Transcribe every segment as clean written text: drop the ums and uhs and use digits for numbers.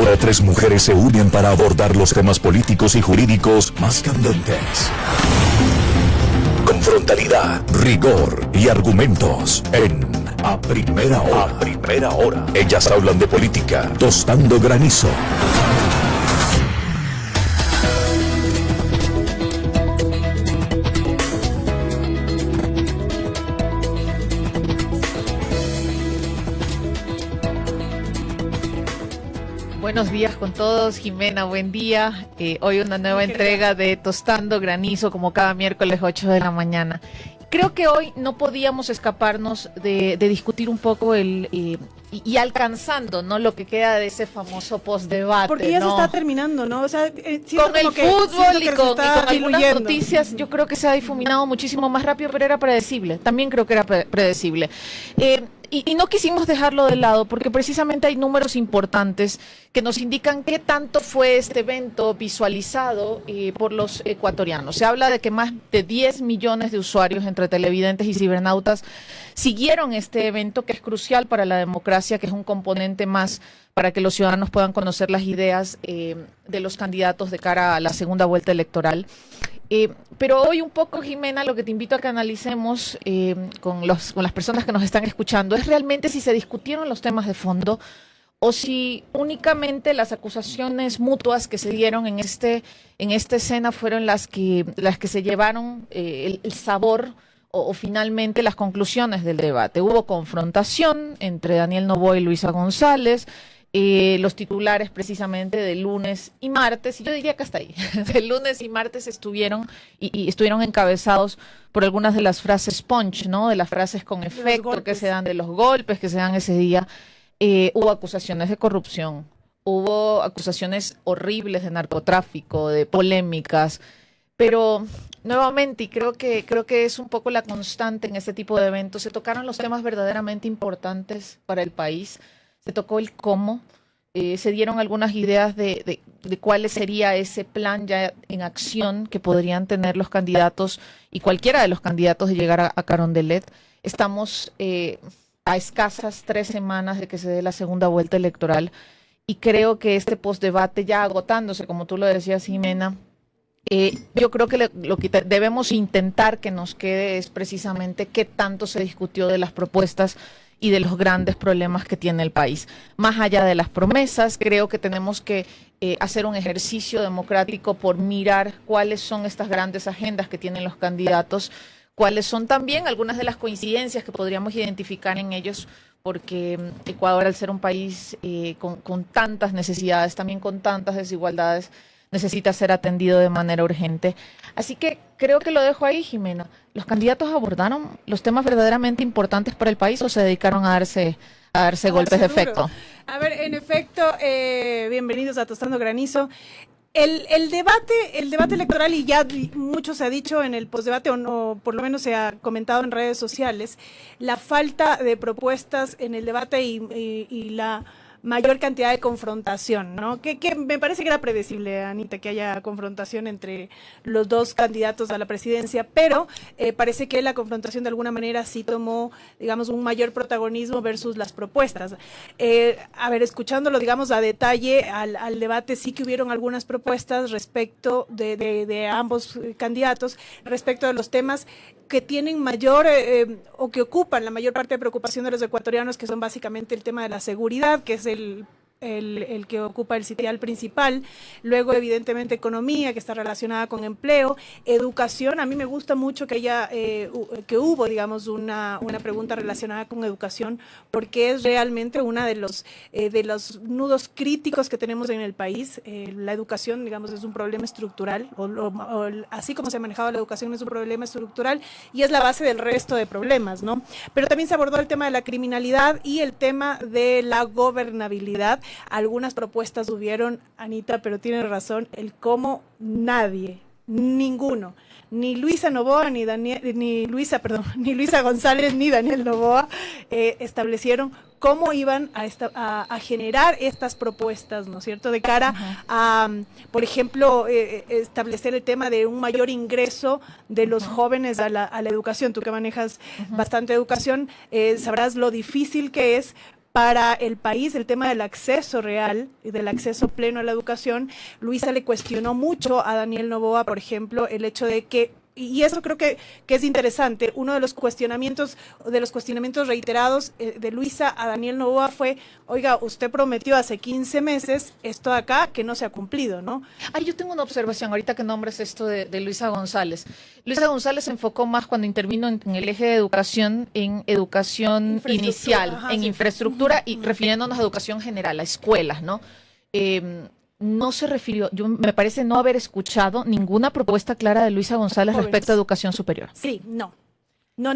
Ahora tres mujeres se unen para abordar los temas políticos y jurídicos más candentes. Con frontalidad, rigor y argumentos en A Primera Hora. A Primera Hora. Ellas hablan de política, tostando granizo. Buenos días con todos, Jimena, buen día. Hoy una nueva entrega de Tostando Granizo, como cada miércoles 8 de la mañana. Creo que hoy no podíamos escaparnos de discutir un poco y alcanzando, ¿no?, lo que queda de ese famoso postdebate. Porque ya, ¿no?, se está terminando, ¿no? O sea, con el fútbol y con algunas noticias, yo creo que se ha difuminado muchísimo más rápido, pero era predecible. También creo que era predecible. Y no quisimos dejarlo de lado porque precisamente hay números importantes que nos indican qué tanto fue este evento visualizado por los ecuatorianos. Se habla de que más de 10 millones de usuarios entre televidentes y cibernautas siguieron este evento, que es crucial para la democracia, que es un componente más para que los ciudadanos puedan conocer las ideas de los candidatos de cara a la segunda vuelta electoral. Pero hoy un poco, Jimena, lo que te invito a que analicemos con las personas que nos están escuchando es realmente si se discutieron los temas de fondo o si únicamente las acusaciones mutuas que se dieron en esta escena fueron las que se llevaron el sabor o finalmente las conclusiones del debate. Hubo confrontación entre Daniel Noboa y Luisa González. Los titulares precisamente de lunes y martes, y yo diría que hasta ahí, de lunes y martes estuvieron encabezados por algunas de las frases punch, ¿no?, de las frases con efecto que se dan, de los golpes que se dan ese día. Hubo acusaciones de corrupción, hubo acusaciones horribles de narcotráfico, de polémicas, pero nuevamente, y creo que es un poco la constante en este tipo de eventos, se tocaron los temas verdaderamente importantes para el país. Se tocó el cómo, se dieron algunas ideas de cuál sería ese plan ya en acción que podrían tener los candidatos y cualquiera de los candidatos de llegar a Carondelet. Estamos a escasas 3 semanas de que se dé la segunda vuelta electoral y creo que este postdebate ya agotándose, como tú lo decías, Jimena, yo creo que lo que debemos intentar que nos quede es precisamente qué tanto se discutió de las propuestas y de los grandes problemas que tiene el país. Más allá de las promesas, creo que tenemos que hacer un ejercicio democrático por mirar cuáles son estas grandes agendas que tienen los candidatos, cuáles son también algunas de las coincidencias que podríamos identificar en ellos, porque Ecuador, al ser un país con tantas necesidades, también con tantas desigualdades, necesita ser atendido de manera urgente. Así que creo que lo dejo ahí, Jimena. ¿Los candidatos abordaron los temas verdaderamente importantes para el país o se dedicaron a darse golpes de efecto? A ver, en efecto, bienvenidos a Tostando Granizo. El debate electoral, y ya mucho se ha dicho en el postdebate, o no, por lo menos se ha comentado en redes sociales, la falta de propuestas en el debate y la mayor cantidad de confrontación, ¿no? Que me parece que era predecible, Anita, que haya confrontación entre los dos candidatos a la presidencia, pero parece que la confrontación de alguna manera sí tomó, digamos, un mayor protagonismo versus las propuestas. A ver, escuchándolo, digamos, a detalle al debate, sí que hubieron algunas propuestas respecto de ambos candidatos, respecto de los temas que tienen mayor o que ocupan la mayor parte de preocupación de los ecuatorianos, que son básicamente el tema de la seguridad, que es el que ocupa el sitial principal, luego evidentemente economía, que está relacionada con empleo, educación. A mí me gusta mucho que hubo, digamos, una pregunta relacionada con educación, porque es realmente una de los nudos críticos que tenemos en el país. La educación, digamos, es un problema estructural, así como se ha manejado la educación, es un problema estructural y es la base del resto de problemas, ¿no? Pero también se abordó el tema de la criminalidad y el tema de la gobernabilidad. Algunas propuestas hubieron, Anita, pero tiene razón, el cómo ninguno, ni Luisa Noboa, ni Luisa González, ni Daniel Noboa establecieron cómo iban a generar estas propuestas, ¿no es cierto?, de cara a, por ejemplo, establecer el tema de un mayor ingreso de los jóvenes a la educación. Tú que manejas bastante educación, sabrás lo difícil que es para el país, el tema del acceso real y del acceso pleno a la educación. Luisa le cuestionó mucho a Daniel Noboa, por ejemplo, el hecho de que, y eso creo que es interesante, uno de los cuestionamientos reiterados de Luisa a Daniel Noboa fue, oiga, usted prometió hace 15 meses esto de acá que no se ha cumplido, ¿no? Yo tengo una observación, ahorita que nombres esto de Luisa González. Luisa González se enfocó más cuando intervino en el eje de educación, en educación inicial, en infraestructura y refiriéndonos a educación general, a escuelas, ¿no? No se refirió, me parece no haber escuchado ninguna propuesta clara de Luisa González respecto a educación superior. Sí, no.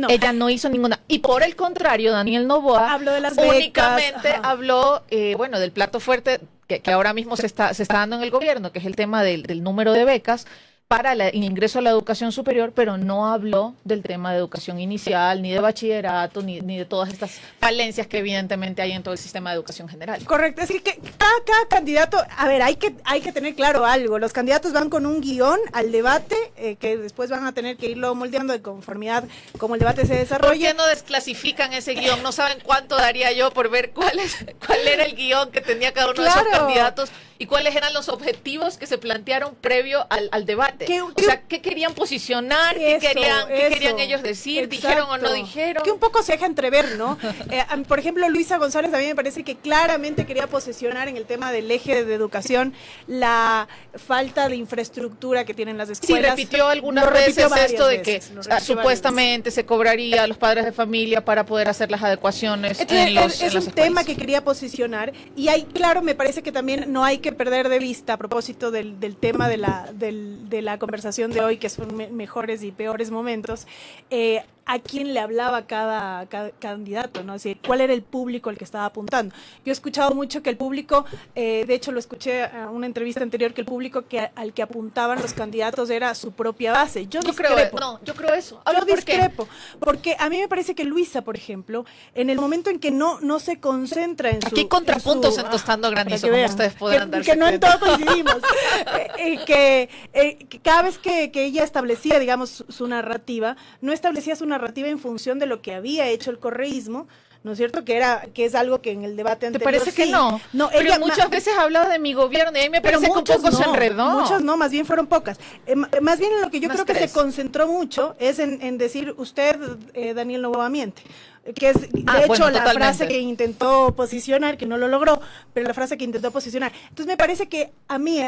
Ella no hizo ninguna. Y por el contrario, Daniel Noboa habló de las becas, únicamente habló, del plato fuerte que ahora mismo se está dando en el gobierno, que es el tema del número de becas para el ingreso a la educación superior, pero no habló del tema de educación inicial, ni de bachillerato, ni de todas estas falencias que evidentemente hay en todo el sistema de educación general. Correcto, es decir, que cada candidato, a ver, hay que tener claro algo, los candidatos van con un guión al debate, que después van a tener que irlo moldeando de conformidad como el debate se desarrolla. ¿Por qué no desclasifican ese guión? No saben cuánto daría yo por ver cuál era el guión que tenía cada uno de esos candidatos y cuáles eran los objetivos que se plantearon previo al debate. O sea, ¿qué querían posicionar? ¿Qué querían ellos decir? Exacto. ¿Dijeron o no dijeron? Que un poco se deja entrever, ¿no? Por ejemplo, Luisa González a mí me parece que claramente quería posicionar en el tema del eje de educación la falta de infraestructura que tienen las escuelas. Sí, repitió algunas veces esto de que supuestamente se cobraría a los padres de familia para poder hacer las adecuaciones en las escuelas. Es un tema que quería posicionar y ahí, claro, me parece que también no hay que perder de vista a propósito del tema de la conversación de hoy, que son mejores y peores momentos, a quién le hablaba cada candidato, ¿no? Es decir, cuál era el público al que estaba apuntando. Yo he escuchado mucho que el público, de hecho lo escuché en una entrevista anterior, que el público al que apuntaban los candidatos era su propia base. Yo creo eso. Yo discrepo, porque a mí me parece que Luisa, por ejemplo, en el momento en que no se concentra en Aquí hay contrapuntos en Tostando Granizo, como ustedes podrán darse que no en todo coincidimos. Que cada vez que ella establecía, digamos, su narrativa, no establecía su narrativa en función de lo que había hecho el correísmo, ¿no es cierto? Que es algo que en el debate anterior... ¿Te parece que no? No, pero ella muchas veces ha hablado de mi gobierno y a mí me parece que un poco se enredó. Muchas no, más bien fueron pocas. Más bien en lo que yo creo que se concentró mucho es en decir, usted, Daniel Noboa, miente. Que es, de hecho, la frase que intentó posicionar, que no lo logró, pero la frase que intentó posicionar. Entonces me parece que a mí,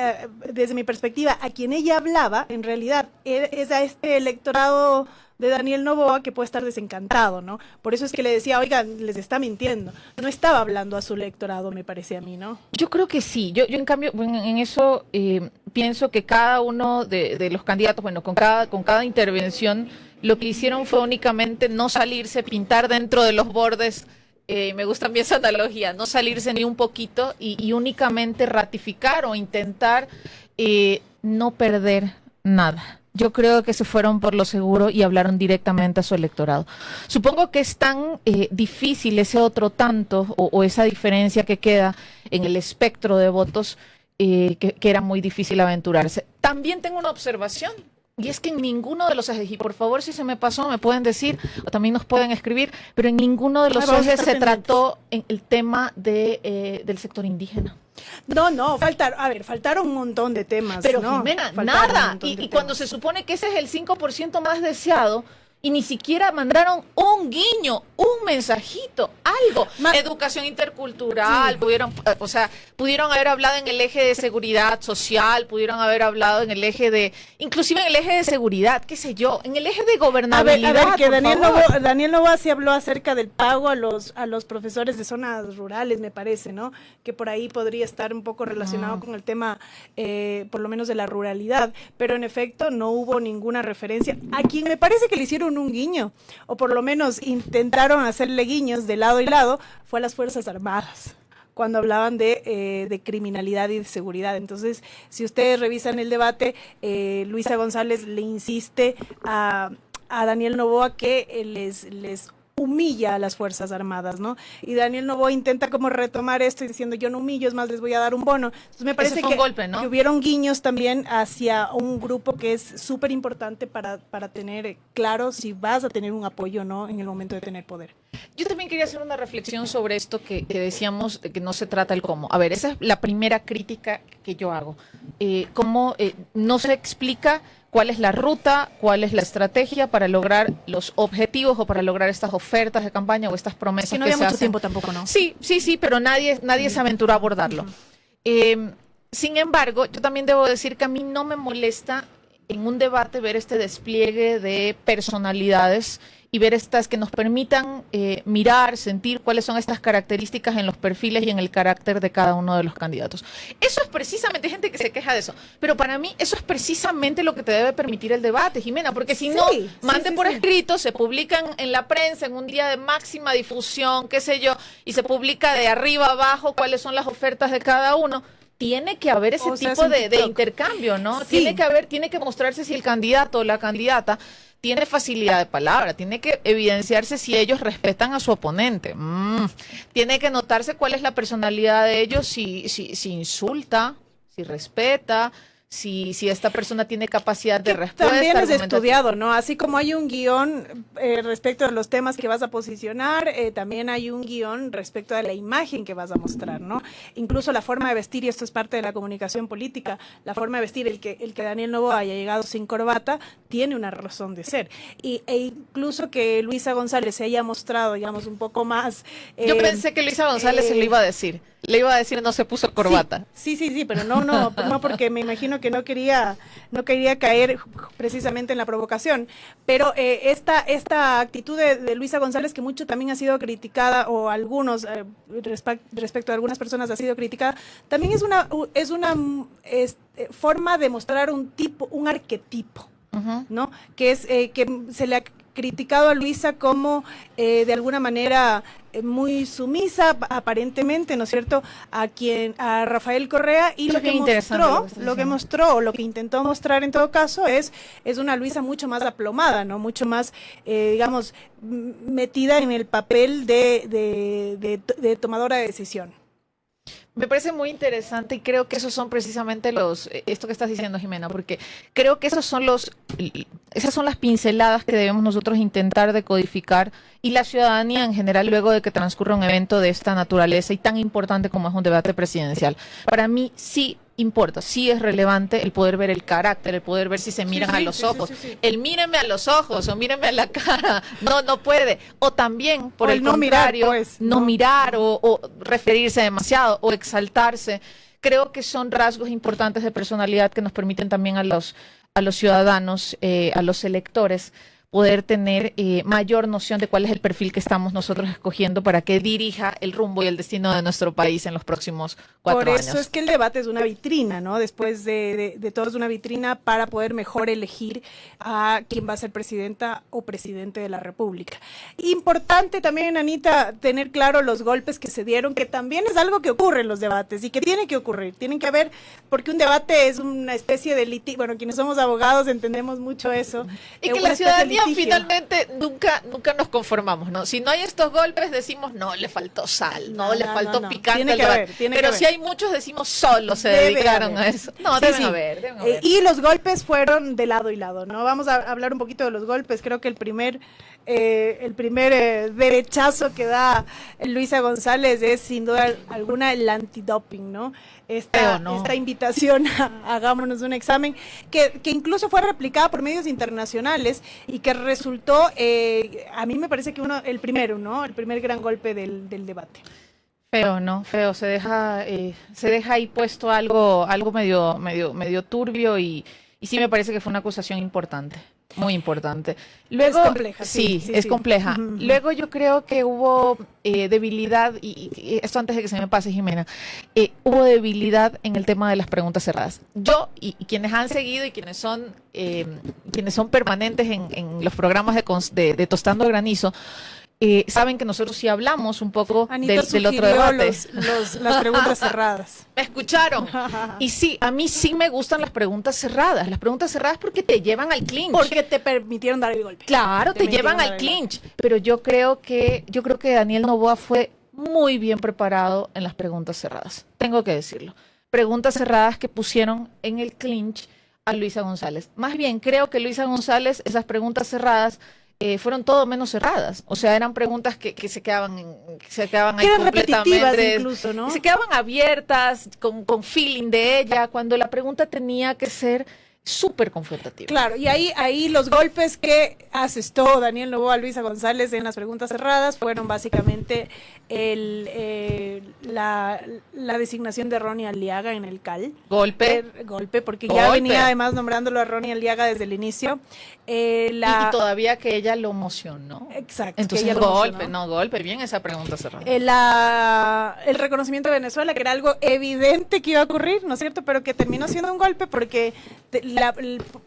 desde mi perspectiva, a quien ella hablaba, en realidad, es a este electorado de Daniel Noboa que puede estar desencantado, ¿no? Por eso es que le decía, oigan, les está mintiendo. No estaba hablando a su electorado, me parece a mí, ¿no? Yo creo que sí. Yo en cambio, en eso pienso que cada uno de los candidatos, con cada intervención, lo que hicieron fue únicamente no salirse, pintar dentro de los bordes. Me gusta a mí esa analogía, no salirse ni un poquito y únicamente ratificar o intentar no perder nada. Yo creo que se fueron por lo seguro y hablaron directamente a su electorado. Supongo que es tan difícil ese otro tanto o esa diferencia que queda en el espectro de votos que era muy difícil aventurarse. También tengo una observación. Y es que en ninguno de los ejes, y por favor si se me pasó me pueden decir, o también nos pueden escribir, pero en ninguno de los ejes se trató en el tema del sector indígena. No, faltaron un montón de temas. Pero ¿no? Jimena, nada. Y cuando se supone que ese es el 5% más deseado, y ni siquiera mandaron un guiño, un mensajito, algo. Educación intercultural, sí. Pudieron haber hablado en el eje de seguridad social, pudieron haber hablado en el eje inclusive en el eje de seguridad, qué sé yo, en el eje de gobernabilidad. A ver, que Daniel Noboa sí habló acerca del pago a los profesores de zonas rurales, me parece, ¿no? Que por ahí podría estar un poco relacionado con el tema, por lo menos de la ruralidad, pero en efecto no hubo ninguna referencia. A quien me parece que le hicieron un guiño, o por lo menos intentaron hacerle guiños de lado y lado, fue a las Fuerzas Armadas, cuando hablaban de criminalidad y de seguridad. Entonces, si ustedes revisan el debate, Luisa González le insiste a Daniel Noboa que les humilla a las Fuerzas Armadas, ¿no? Y Daniel Noboa intenta como retomar esto y diciendo yo no humillo, es más, les voy a dar un bono. Entonces me parece un golpe, ¿no? que hubieron guiños también hacia un grupo que es súper importante para tener claro si vas a tener un apoyo o no en el momento de tener poder. Yo también quería hacer una reflexión sobre esto que decíamos, que no se trata el cómo. A ver, esa es la primera crítica que yo hago. Cómo no se explica cuál es la ruta, cuál es la estrategia para lograr los objetivos o para lograr estas ofertas de campaña o estas promesas que no que había se mucho hacen. tiempo tampoco, ¿no? Sí, pero nadie se aventuró a abordarlo. Sin embargo, yo también debo decir que a mí no me molesta en un debate ver este despliegue de personalidades y ver estas que nos permitan mirar, sentir cuáles son estas características en los perfiles y en el carácter de cada uno de los candidatos. Eso es precisamente, hay gente que se queja de eso, pero para mí eso es precisamente lo que te debe permitir el debate, Jimena, porque si no, mande por escrito, se publican en la prensa en un día de máxima difusión, qué sé yo, y se publica de arriba abajo cuáles son las ofertas de cada uno. Tiene que haber ese tipo de intercambio, ¿no? Sí. Tiene que mostrarse si el candidato o la candidata tiene facilidad de palabra, tiene que evidenciarse si ellos respetan a su oponente. Tiene que notarse cuál es la personalidad de ellos, si insulta, si respeta, si esta persona tiene capacidad de respuesta. También es estudiado, ¿no? Así como hay un guión respecto a los temas que vas a posicionar, también hay un guión respecto a la imagen que vas a mostrar, ¿no? Incluso la forma de vestir, y esto es parte de la comunicación política, la forma de vestir, el que Daniel Noboa haya llegado sin corbata, tiene una razón de ser. E incluso que Luisa González se haya mostrado, digamos, un poco más... Yo pensé que Luisa González se lo iba a decir. Le iba a decir no se puso corbata. Sí, pero no porque me imagino que no quería caer precisamente en la provocación. Pero esta actitud de Luisa González, que mucho también ha sido criticada, o algunos, respecto a algunas personas ha sido criticada, también es una forma de mostrar un arquetipo, ¿no? Que es que se le ha criticado a Luisa como de alguna manera muy sumisa, aparentemente, ¿no es cierto?, a Rafael Correa, y lo que intentó mostrar en todo caso es una Luisa mucho más aplomada, ¿no? Mucho más, digamos, metida en el papel de tomadora de decisión. Me parece muy interesante y creo que esos son precisamente esto que estás diciendo, Jimena, porque creo que esas son las pinceladas que debemos nosotros intentar decodificar, y la ciudadanía en general, luego de que transcurra un evento de esta naturaleza y tan importante como es un debate presidencial. Para mí sí importa, sí es relevante el poder ver el carácter, el poder ver si se miran a los ojos. El míreme a los ojos o míreme a la cara, no puede. O también, por el contrario, no mirar o referirse demasiado o exaltarse. Creo que son rasgos importantes de personalidad que nos permiten también a los ciudadanos, a los electores, poder tener mayor noción de cuál es el perfil que estamos nosotros escogiendo para que dirija el rumbo y el destino de nuestro país en los próximos 4 años. Por eso es que el debate es una vitrina, ¿no? Después de todo es una vitrina para poder mejor elegir a quién va a ser presidenta o presidente de la República. Importante también, Anita, tener claro los golpes que se dieron, que también es algo que ocurre en los debates y que tiene que ocurrir, tienen que haber, porque un debate es una especie de litigio. Bueno, quienes somos abogados entendemos mucho eso. Y que la ciudadanía finalmente nunca nos conformamos, ¿no? Si no hay estos golpes decimos no, le faltó sal, le faltó picante. Tiene que haber, pero si hay muchos decimos solo se dedicaron a eso. No, deben haber. Y los golpes fueron de lado y lado, ¿no? Vamos a hablar un poquito de los golpes. Creo que el primer derechazo que da Luisa González es sin duda alguna el antidoping, ¿no? Esta invitación a hagámonos un examen, que incluso fue replicada por medios internacionales y que resultó, a mí me parece que el primer gran golpe del debate. Feo, ¿no? Feo, se deja ahí puesto algo medio turbio, y sí me parece que fue una acusación importante. Muy importante. Luego, es compleja. Sí, es compleja. Luego yo creo que hubo debilidad, y esto antes de que se me pase, Jimena, hubo debilidad en el tema de las preguntas cerradas. Yo y quienes han seguido y quienes son permanentes en los programas de Tostando Granizo, saben que nosotros sí hablamos un poco Anita del otro debate. Las preguntas cerradas. ¿Me escucharon? Y sí, a mí sí me gustan las preguntas cerradas. Las preguntas cerradas porque te llevan al clinch. Porque te permitieron dar el golpe. Claro, te llevan al clinch. Pero yo creo que Daniel Noboa fue muy bien preparado en las preguntas cerradas. Tengo que decirlo. Preguntas cerradas que pusieron en el clinch a Luisa González. Más bien, creo que Luisa González, esas preguntas cerradas, fueron todo menos cerradas. O sea, eran preguntas que se quedaban ahí eran repetitivas completamente. incluso, ¿no? Se quedaban abiertas, con feeling de ella, cuando la pregunta tenía que ser súper confrontativa. Claro, y ahí los golpes que asestó Daniel Noboa a Luisa González en las preguntas cerradas fueron básicamente la designación de Ronnie Aliaga en el CAL. Golpe, porque ya venía además nombrándolo a Ronnie Aliaga desde el inicio. Y todavía que ella lo emocionó. Exacto. Entonces, golpe, bien esa pregunta cerrada. El reconocimiento de Venezuela, que era algo evidente que iba a ocurrir, ¿no es cierto? Pero que terminó siendo un golpe porque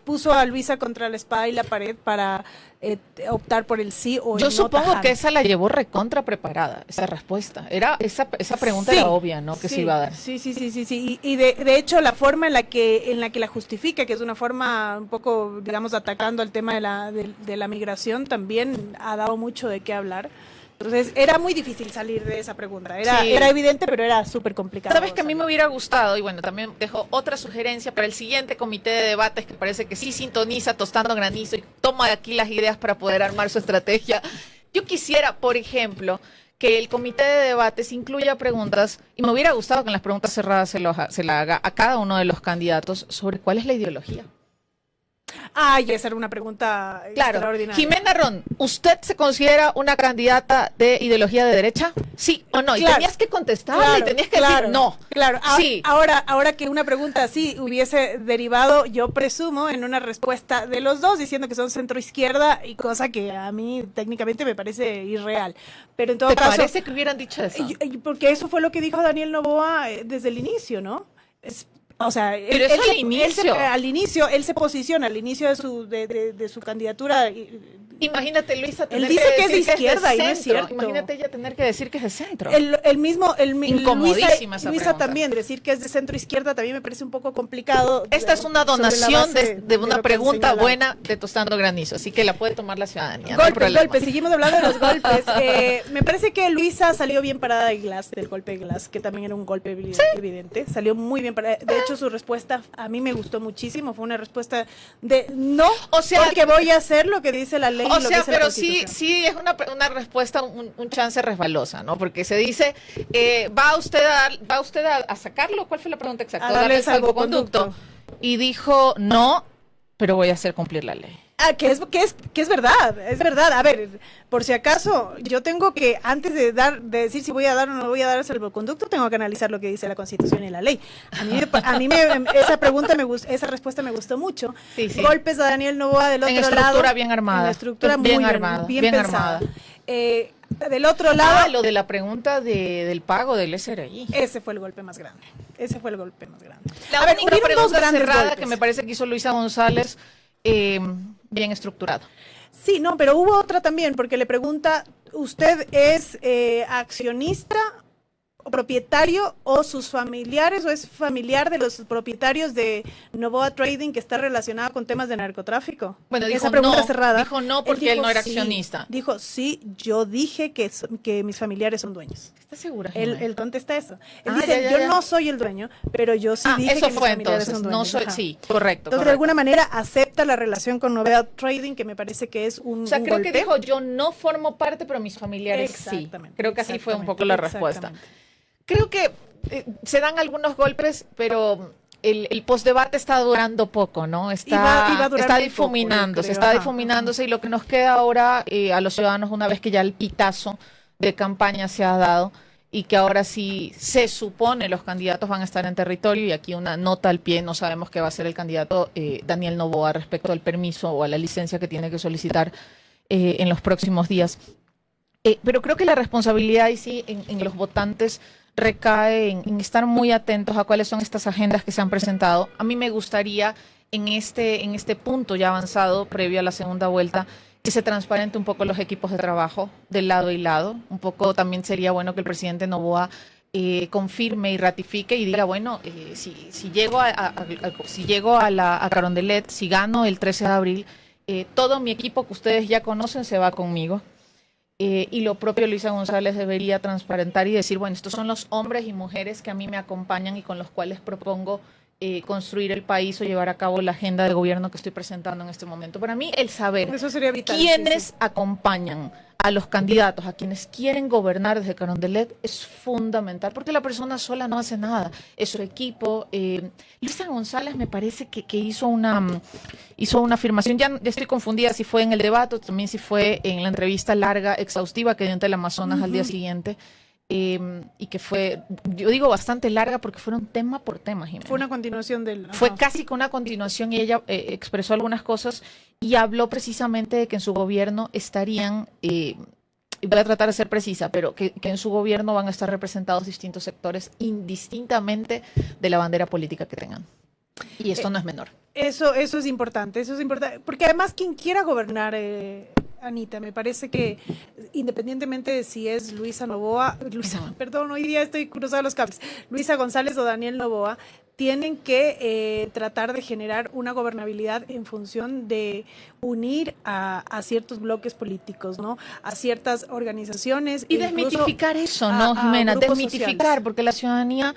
puso a Luisa contra la espada y la pared para optar por el sí o el no. Yo supongo tajante. que esa la llevó recontra preparada, esa respuesta. Esa pregunta era obvia, ¿no? Que se iba a dar. Sí. Y de hecho la forma en la que la justifica, que es una forma un poco, digamos, atacando al tema de la migración, también ha dado mucho de qué hablar. Entonces, era muy difícil salir de esa pregunta. Era evidente, pero era súper complicado. Sabes que a mí me hubiera gustado, y bueno, también dejo otra sugerencia para el siguiente comité de debates, que parece que sí sintoniza Tostando Granizo y toma de aquí las ideas para poder armar su estrategia. Yo quisiera, por ejemplo, que el comité de debates incluya preguntas, y me hubiera gustado que en las preguntas cerradas se la haga a cada uno de los candidatos sobre cuál es la ideología. Ay, esa era una pregunta extraordinaria. Jimena Ron, ¿usted se considera una candidata de ideología de derecha? ¿Sí o no? Y tenías que contestar y tenías que decir no. Claro, sí. Ahora que una pregunta así hubiese derivado, yo presumo, en una respuesta de los dos, diciendo que son centro-izquierda, y cosa que a mí técnicamente me parece irreal. Pero en todo caso... ¿Te parece que hubieran dicho eso? Porque eso fue lo que dijo Daniel Noboa desde el inicio, ¿no? O sea, pero eso al inicio. Él se posiciona al inicio de su candidatura. Imagínate, Luisa, él dice que es de izquierda y no es cierto. Imagínate ella tener que decir que es de centro. Incomodísima Luisa también, decir que es de centro izquierda también me parece un poco complicado. Esta es una donación de una pregunta buena de Tostando Granizo, así que la puede tomar la ciudadanía. Golpes, seguimos hablando de los golpes. Me parece que Luisa salió bien parada del golpe de Glass, que también era un golpe evidente. Salió muy bien parada. De hecho, su respuesta a mí me gustó muchísimo. Fue una respuesta de no, porque voy a hacer lo que dice la ley. O sea, pero sí es una respuesta, un chance resbalosa, ¿no? Porque se dice, ¿va usted a sacarlo? ¿Cuál fue la pregunta exacta? A darle el salvoconducto. Y dijo, no, pero voy a hacer cumplir la ley. Que es verdad, es verdad. A ver, por si acaso, yo tengo que, antes de decir si voy a dar o no voy a dar el salvoconducto, tengo que analizar lo que dice la Constitución y la ley. A mí esa respuesta me gustó mucho. Sí. Golpes a Daniel Noboa del otro lado. En estructura bien armada. En estructura bien armada, bien pensada. Del otro lado. Lo de la pregunta del pago del SRI. Ese fue el golpe más grande. La única pregunta cerrada que me parece que hizo Luisa González, bien estructurado. Sí, no, pero hubo otra también, porque le pregunta, ¿usted es accionista, propietario o sus familiares, o es familiar de los propietarios de Noboa Trading, que está relacionado con temas de narcotráfico? Bueno, esa pregunta no, cerrada. Dijo no porque él no era accionista. Dijo, sí, yo dije que mis familiares son dueños. ¿Estás segura? Él contesta eso. Él dice, yo no soy el dueño, pero yo sí dije que mis familiares son dueños. Sí, correcto. Entonces, de alguna manera, acepta la relación con Noboa Trading, que me parece que es un creo golpe. que dijo, yo no formo parte, pero mis familiares sí. Creo que así fue un poco la respuesta. Creo que se dan algunos golpes, pero el postdebate está durando poco, ¿no? Está difuminándose y lo que nos queda ahora a los ciudadanos, una vez que ya el pitazo de campaña se ha dado y que ahora sí se supone los candidatos van a estar en territorio, y aquí una nota al pie, no sabemos qué va a hacer el candidato Daniel Noboa respecto al permiso o a la licencia que tiene que solicitar en los próximos días. Pero creo que la responsabilidad ahí sí en los votantes recae en estar muy atentos a cuáles son estas agendas que se han presentado. A mí me gustaría en este punto ya avanzado, previo a la segunda vuelta, que se transparente un poco los equipos de trabajo de lado y lado. Un poco también sería bueno que el presidente Noboa confirme y ratifique y diga, bueno, si llego a Carondelet, si gano el 13 de abril, todo mi equipo que ustedes ya conocen se va conmigo. Y lo propio Luisa González debería transparentar y decir, bueno, estos son los hombres y mujeres que a mí me acompañan y con los cuales propongo construir el país o llevar a cabo la agenda de gobierno que estoy presentando en este momento. Para mí, el saber eso sería vital, quiénes acompañan a los candidatos, a quienes quieren gobernar desde Carondelet, es fundamental, porque la persona sola no hace nada, es su equipo. Luisa González me parece que hizo una afirmación, ya estoy confundida si fue en el debate o también si fue en la entrevista larga, exhaustiva que dio ante el Amazonas al día siguiente, y que fue, yo digo bastante larga porque fueron tema por tema, Jimena. Fue una continuación del... Fue casi que una continuación y ella expresó algunas cosas y habló precisamente de que en su gobierno estarían, y voy a tratar de ser precisa, pero que en su gobierno van a estar representados distintos sectores indistintamente de la bandera política que tengan. Y esto no es menor. Eso es importante, porque además quien quiera gobernar, Anita, me parece que independientemente de si es Luisa hoy día estoy cruzando los cables, Luisa González o Daniel Noboa, tienen que tratar de generar una gobernabilidad en función de unir a ciertos bloques políticos, ¿no? A ciertas organizaciones. Y desmitificar eso, ¿no, Jimena? Desmitificar, sociales. Porque la ciudadanía...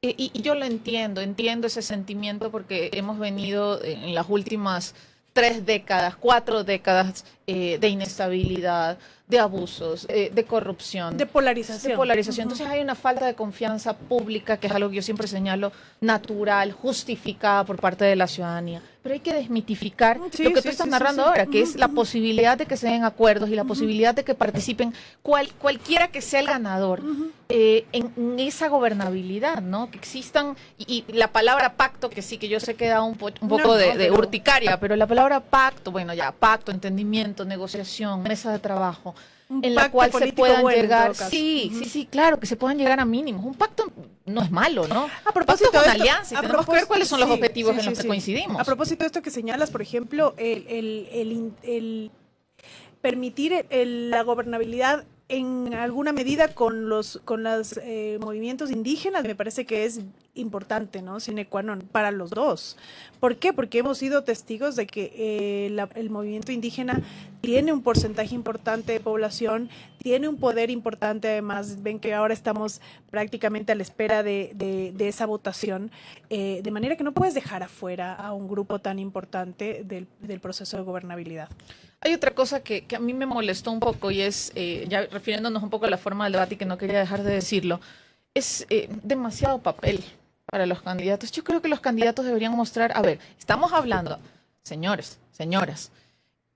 Y yo lo entiendo ese sentimiento porque hemos venido en las últimas 3 décadas, 4 décadas de inestabilidad, de abusos, de corrupción. De polarización. Entonces hay una falta de confianza pública, que es algo que yo siempre señalo, natural, justificada por parte de la ciudadanía. Pero hay que desmitificar lo que tú estás narrando ahora, que es la posibilidad de que se den acuerdos y la posibilidad de que participen cualquiera que sea el ganador en esa gobernabilidad, ¿no? Que existan, y la palabra pacto, que sí, que yo sé que da un poco de urticaria, pero la palabra pacto, bueno, ya, pacto, entendimiento, negociación, mesa de trabajo, en la cual se puedan llegar, sí, claro, que se puedan llegar a mínimos. Un pacto no es malo, ¿no? A propósito de alianza, tenemos que ver cuáles son los objetivos en los que coincidimos. A propósito de esto que señalas, por ejemplo, el permitir la gobernabilidad en alguna medida con los movimientos indígenas, me parece que es importante, ¿no? Sine qua non para los dos. ¿Por qué? Porque hemos sido testigos de que el movimiento indígena tiene un porcentaje importante de población, tiene un poder importante, además, ven que ahora estamos prácticamente a la espera de esa votación, de manera que no puedes dejar afuera a un grupo tan importante del proceso de gobernabilidad. Hay otra cosa que a mí me molestó un poco y es, ya refiriéndonos un poco a la forma del debate y que no quería dejar de decirlo, es demasiado papel para los candidatos. Yo creo que los candidatos deberían mostrar, a ver, estamos hablando, señores, señoras,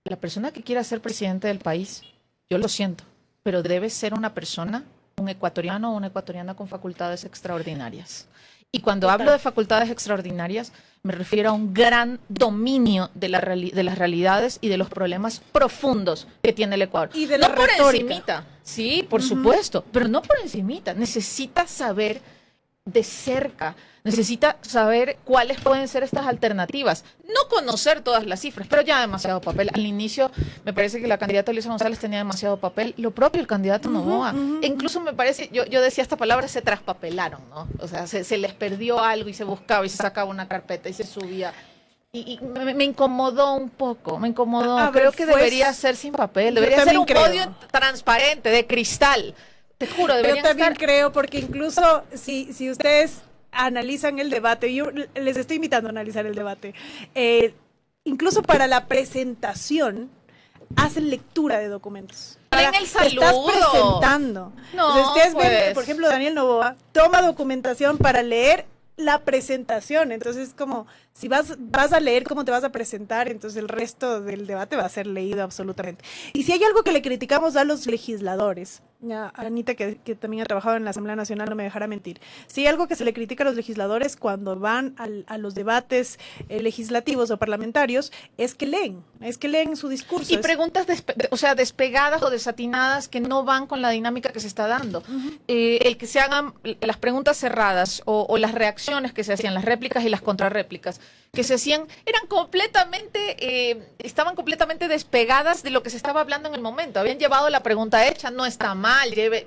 la persona que quiera ser presidente del país, yo lo siento, pero debe ser una persona, un ecuatoriano o una ecuatoriana con facultades extraordinarias. Y cuando hablo de facultades extraordinarias, me refiero a un gran dominio de las realidades y de los problemas profundos que tiene el Ecuador. Y de la retórica. Por encimita, sí, por supuesto, pero no por encimita. Necesita saber de cerca, necesita saber cuáles pueden ser estas alternativas. No conocer todas las cifras, pero ya demasiado papel. Al inicio me parece que la candidata Luisa González tenía demasiado papel, lo propio el candidato Noboa. E incluso me parece, yo decía esta palabra, se traspapelaron, ¿no? O sea, se les perdió algo y se buscaba y se sacaba una carpeta y se subía. Y me incomodó un poco, me incomodó. Creo que debería ser sin papel, debería ser un podio transparente, de cristal. Te juro, deberían estar... Yo también creo, porque incluso si ustedes analizan el debate, yo les estoy invitando a analizar el debate, incluso para la presentación hacen lectura de documentos. En el saludo. Estás presentando. No, entonces, ustedes pues ven, por ejemplo, Daniel Noboa toma documentación para leer la presentación. Entonces, como si vas a leer cómo te vas a presentar, entonces el resto del debate va a ser leído absolutamente. Y si hay algo que le criticamos a los legisladores, Anita, que también ha trabajado en la Asamblea Nacional, no me dejará mentir. Si hay algo que se le critica a los legisladores cuando van a los debates legislativos o parlamentarios, es que leen su discurso. Y preguntas despegadas o desatinadas que no van con la dinámica que se está dando. El que se hagan las preguntas cerradas o las reacciones que se hacían, las réplicas y las contrarréplicas que se hacían, estaban completamente despegadas de lo que se estaba hablando en el momento. Habían llevado la pregunta hecha, no está mal,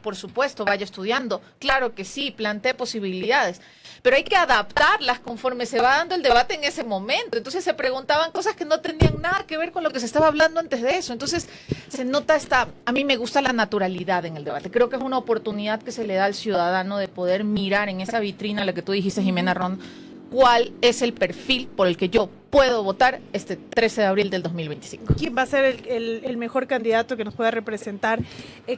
por supuesto, vaya estudiando. Claro que sí, plantee posibilidades. Pero hay que adaptarlas conforme se va dando el debate en ese momento. Entonces se preguntaban cosas que no tenían nada que ver con lo que se estaba hablando antes de eso. Entonces se nota a mí me gusta la naturalidad en el debate. Creo que es una oportunidad que se le da al ciudadano de poder mirar en esa vitrina, la que tú dijiste, Jimena Ron, cuál es el perfil por el que yo puedo votar este 13 de abril del 2025. ¿Quién va a ser el mejor candidato que nos pueda representar?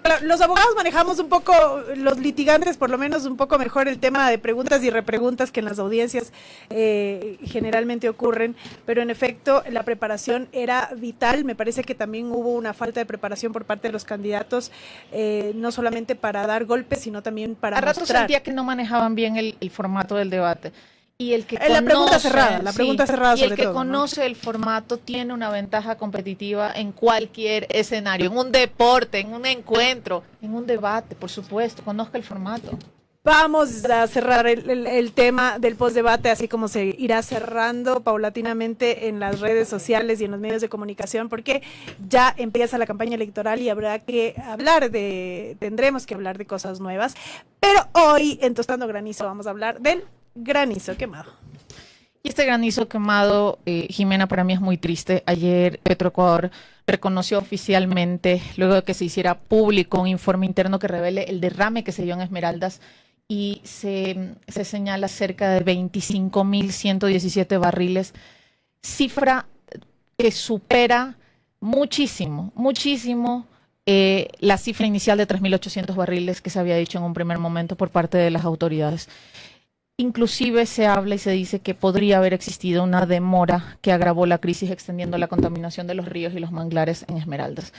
Claro, los abogados manejamos un poco, los litigantes por lo menos un poco mejor el tema de preguntas y repreguntas que en las audiencias generalmente ocurren, pero en efecto la preparación era vital. Me parece que también hubo una falta de preparación por parte de los candidatos, no solamente para dar golpes, sino también para mostrar. A ratos sentía que no manejaban bien el formato del debate. Y el que conoce, la pregunta cerrada y el que conoce el formato tiene una ventaja competitiva en cualquier escenario, en un deporte, en un encuentro, en un debate, por supuesto, conozca el formato. Vamos a cerrar el tema del postdebate, así como se irá cerrando paulatinamente en las redes sociales y en los medios de comunicación, porque ya empieza la campaña electoral y tendremos que hablar de cosas nuevas. Pero hoy, en Tostando Granizo, vamos a hablar del granizo quemado. Y este granizo quemado, Jimena, para mí es muy triste. Ayer Petroecuador reconoció oficialmente, luego de que se hiciera público un informe interno que revele el derrame que se dio en Esmeraldas, y se señala cerca de 25.117 barriles, cifra que supera muchísimo la cifra inicial de 3.800 barriles que se había dicho en un primer momento por parte de las autoridades. Inclusive se habla y se dice que podría haber existido una demora que agravó la crisis, extendiendo la contaminación de los ríos y los manglares en Esmeraldas.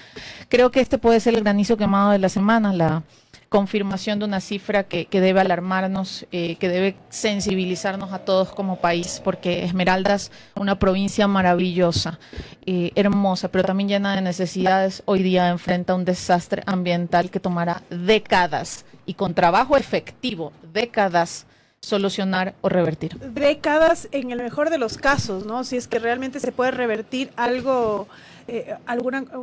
Creo que este puede ser el granizo quemado de la semana, la confirmación de una cifra que debe alarmarnos, que debe sensibilizarnos a todos como país, porque Esmeraldas, una provincia maravillosa, hermosa, pero también llena de necesidades, hoy día enfrenta un desastre ambiental que tomará décadas, y con trabajo efectivo, décadas, solucionar o revertir. Décadas en el mejor de los casos, ¿no? Si es que realmente se puede revertir algo,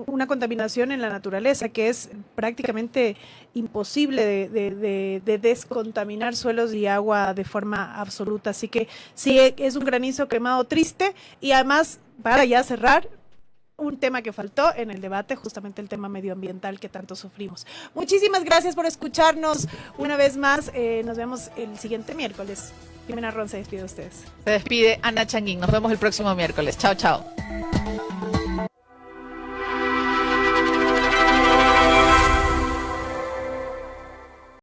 una contaminación en la naturaleza, que es prácticamente imposible de descontaminar suelos y agua de forma absoluta. Así que sí, es un granizo quemado triste, y además, para ya cerrar, un tema que faltó en el debate, justamente el tema medioambiental que tanto sufrimos. Muchísimas gracias por escucharnos una vez más. Nos vemos el siguiente miércoles. Jimena Ron se despide de ustedes. Se despide Ana Changuín. Nos vemos el próximo miércoles. Chao, chao.